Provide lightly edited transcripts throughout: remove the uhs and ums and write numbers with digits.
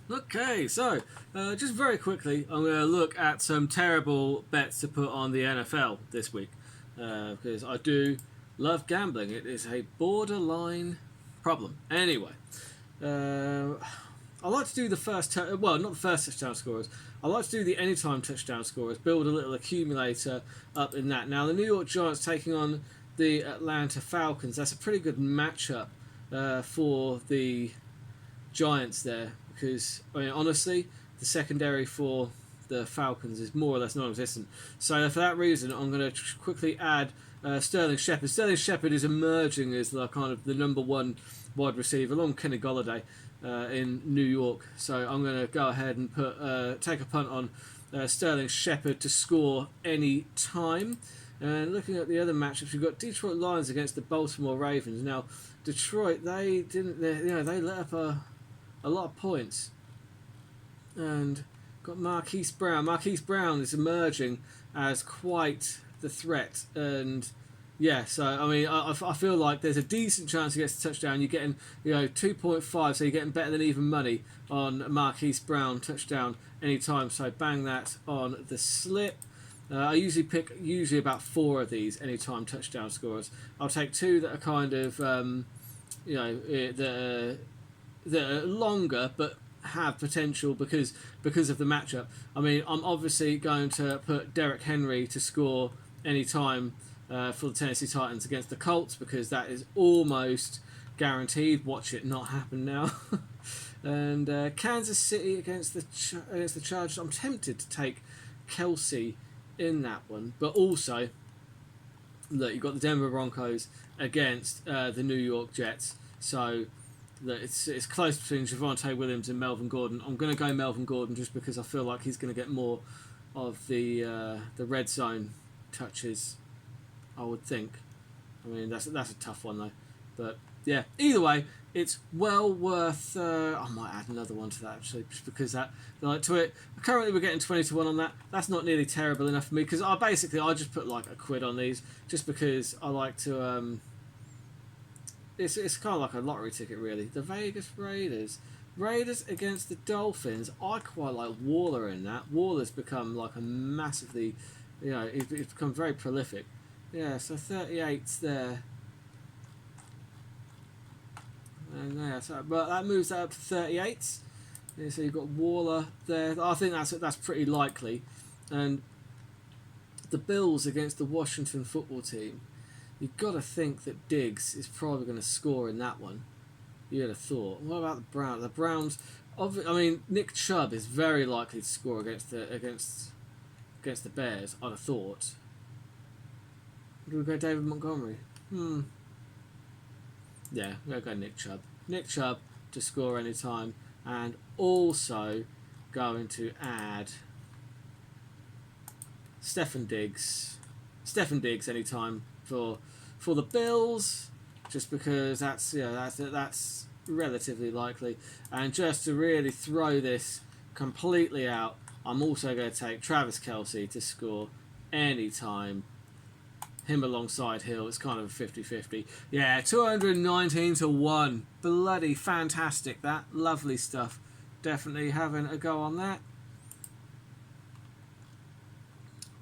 Okay, so just very quickly, I'm going to look at some terrible bets to put on the NFL this week because I do love gambling. It is a borderline problem. Anyway, uh, I like to do the well, not the first touchdown scorers. I like to do the anytime touchdown scorers. Build a little accumulator up in that. Now, the New York Giants taking on the Atlanta Falcons. That's a pretty good matchup for the Giants there because I mean honestly the secondary for the Falcons is more or less non-existent. So for that reason, I'm going to quickly add Sterling Shepard. Sterling Shepard is emerging as the kind of the number one wide receiver along Kenny Golladay in New York. So I'm going to go ahead and take a punt on Sterling Shepard to score any time. And looking at the other matchups, we've got Detroit Lions against the Baltimore Ravens. Now, Detroit, they let up a lot of points, and got Marquise Brown. Marquise Brown is emerging as quite the threat, and yeah, so I mean, I feel like there's a decent chance he gets a touchdown. You're getting 2.5, so you're getting better than even money on Marquise Brown touchdown anytime. So bang that on the slip. I usually pick about 4 of these anytime touchdown scorers. I'll take 2 that are kind of that are longer but have potential because of the matchup. I mean, I'm obviously going to put Derrick Henry to score any time for the Tennessee Titans against the Colts because that is almost guaranteed. Watch it not happen now. And Kansas City against the Chargers. I'm tempted to take Kelsey in that one, but also look, you've got the Denver Broncos against the New York Jets. So look, it's close between Javonte Williams and Melvin Gordon. I'm going to go Melvin Gordon just because I feel like he's going to get more of the red zone touches, I would think. I mean, that's a tough one though, but yeah. Either way, it's well worth. I might add another one to that actually, just because that to it. Currently, we're getting 20-1 on that. That's not nearly terrible enough for me because I just put like a quid on these just because I like to. It's kind of like a lottery ticket really. The Vegas Raiders against the Dolphins. I quite like Waller in that. Waller's become like a massively, he's become very prolific. Yeah, so 38's there. And yeah, but that moves that up to 38. Yeah, so you've got Waller there. I think that's pretty likely. And the Bills against the Washington football team. You've got to think that Diggs is probably going to score in that one. You'd have thought. What about the Browns? The Browns, I mean, Nick Chubb is very likely to score against the Bears. I'd have thought. Do we go David Montgomery? Yeah, we're going to go Nick Chubb. Nick Chubb to score any time, and also going to add Stephen Diggs any time for the Bills, just because that's relatively likely. And just to really throw this completely out, I'm also going to take Travis Kelce to score any time. Him alongside Hill, it's kind of a 50-50. Yeah, 219-1. Bloody fantastic, that. Lovely stuff. Definitely having a go on that.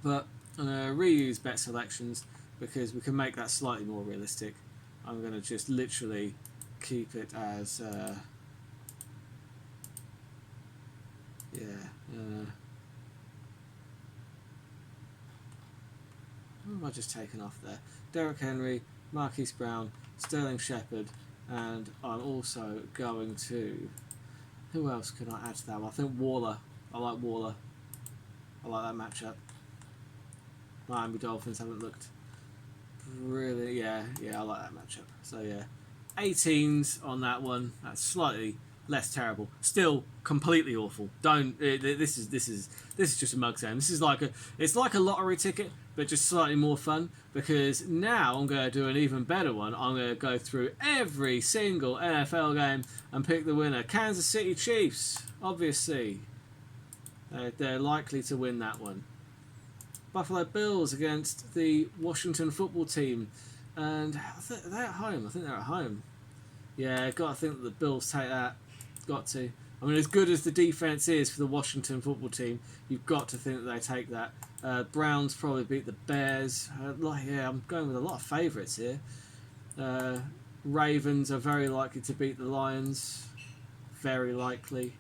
But I'm going to reuse bet selections because we can make that slightly more realistic. I'm going to just literally keep it as... Who have I just taken off there? Derrick Henry, Marquise Brown, Sterling Shepard, and I'm also going to... Who else can I add to that one? I think Waller. I like Waller. I like that matchup. Miami Dolphins haven't looked really... Yeah, I like that matchup. So yeah, 18s on that one. That's slightly less terrible. Still completely awful. Don't. This is just a mug game. This is it's like a lottery ticket, but just slightly more fun. Because now I'm going to do an even better one. I'm going to go through every single NFL game and pick the winner. Kansas City Chiefs, obviously. They're likely to win that one. Buffalo Bills against the Washington football team, and they're at home. I think they're at home. Yeah, got to think that the Bills take that. Got to. I mean, as good as the defense is for the Washington football team, you've got to think that they take that. Browns probably beat the Bears. I'm going with a lot of favourites here. Ravens are very likely to beat the Lions. Very likely.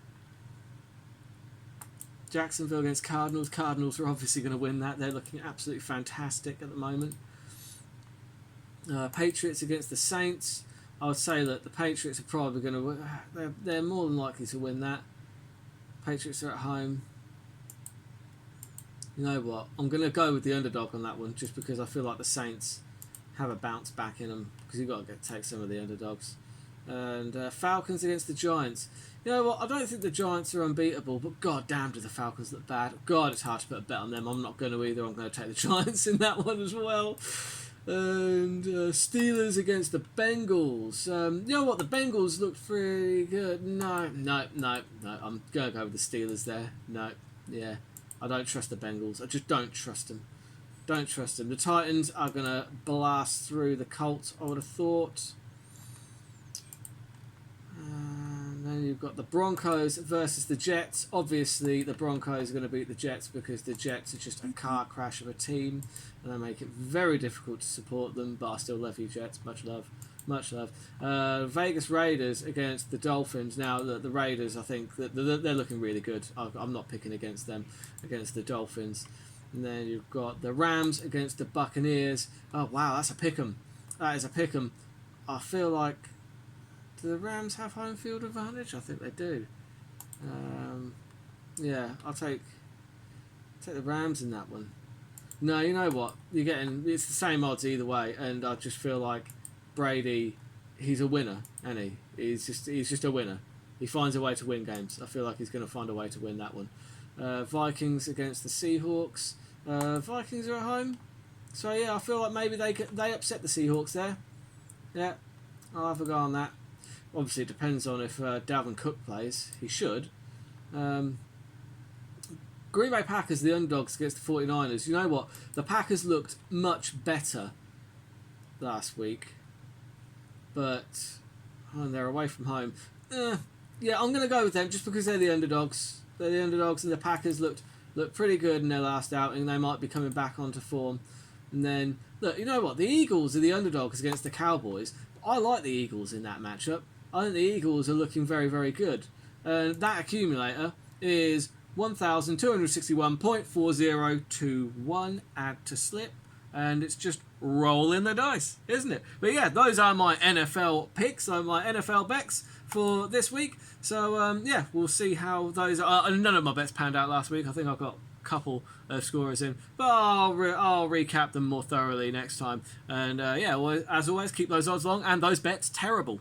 Jacksonville against Cardinals. Cardinals are obviously going to win that. They're looking absolutely fantastic at the moment. Patriots against the Saints. I would say that the Patriots are probably going to win. They're more than likely to win that. Patriots are at home. You know what? I'm going to go with the underdog on that one, just because I feel like the Saints have a bounce back in them, because you've got to take some of the underdogs. And Falcons against the Giants. You know what? I don't think the Giants are unbeatable, but god damn do the Falcons look bad. God, it's hard to put a bet on them. I'm not going to either. I'm going to take the Giants in that one as well. And Steelers against the Bengals. You know what? The Bengals look pretty good. No. I'm going to go with the Steelers there. No. Yeah. I don't trust the Bengals. I just don't trust them. Don't trust them. The Titans are going to blast through the Colts, I would have thought. And then you've got the Broncos versus the Jets. Obviously, the Broncos are going to beat the Jets because the Jets are just a car crash of a team, and they make it very difficult to support them. But I still love you, Jets. Much love. Much love. Vegas Raiders against the Dolphins. Now, the Raiders, I think, that they're looking really good. I'm not picking against them, against the Dolphins. And then you've got the Rams against the Buccaneers. Oh, wow, that's a pick'em. That is a pick'em. I feel like... Do the Rams have home field advantage? I think they do. Yeah, I'll take the Rams in that one. No, you know what? It's the same odds either way, and I just feel like Brady, he's a winner, isn't he? He's just a winner. He finds a way to win games. I feel like he's going to find a way to win that one. Vikings against the Seahawks. Vikings are at home, so yeah, I feel like maybe they upset the Seahawks there. Yeah, I'll have a go on that. Obviously, it depends on if Dalvin Cook plays. He should. Green Bay Packers, the underdogs against the 49ers. You know what? The Packers looked much better last week, but they're away from home. Yeah, I'm going to go with them just because they're the underdogs. They're the underdogs, and the Packers looked pretty good in their last outing. They might be coming back onto form. And then, look, you know what? The Eagles are the underdogs against the Cowboys. I like the Eagles in that matchup. I think the Eagles are looking very, very good. And that accumulator is 1,261.4021. Add to slip. And it's just rolling the dice, isn't it? But yeah, those are my NFL picks, my NFL bets for this week. So yeah, we'll see how those are. None of my bets panned out last week. I think I've got a couple of scorers in, but I'll recap them more thoroughly next time. And yeah, well, as always, keep those odds long and those bets terrible.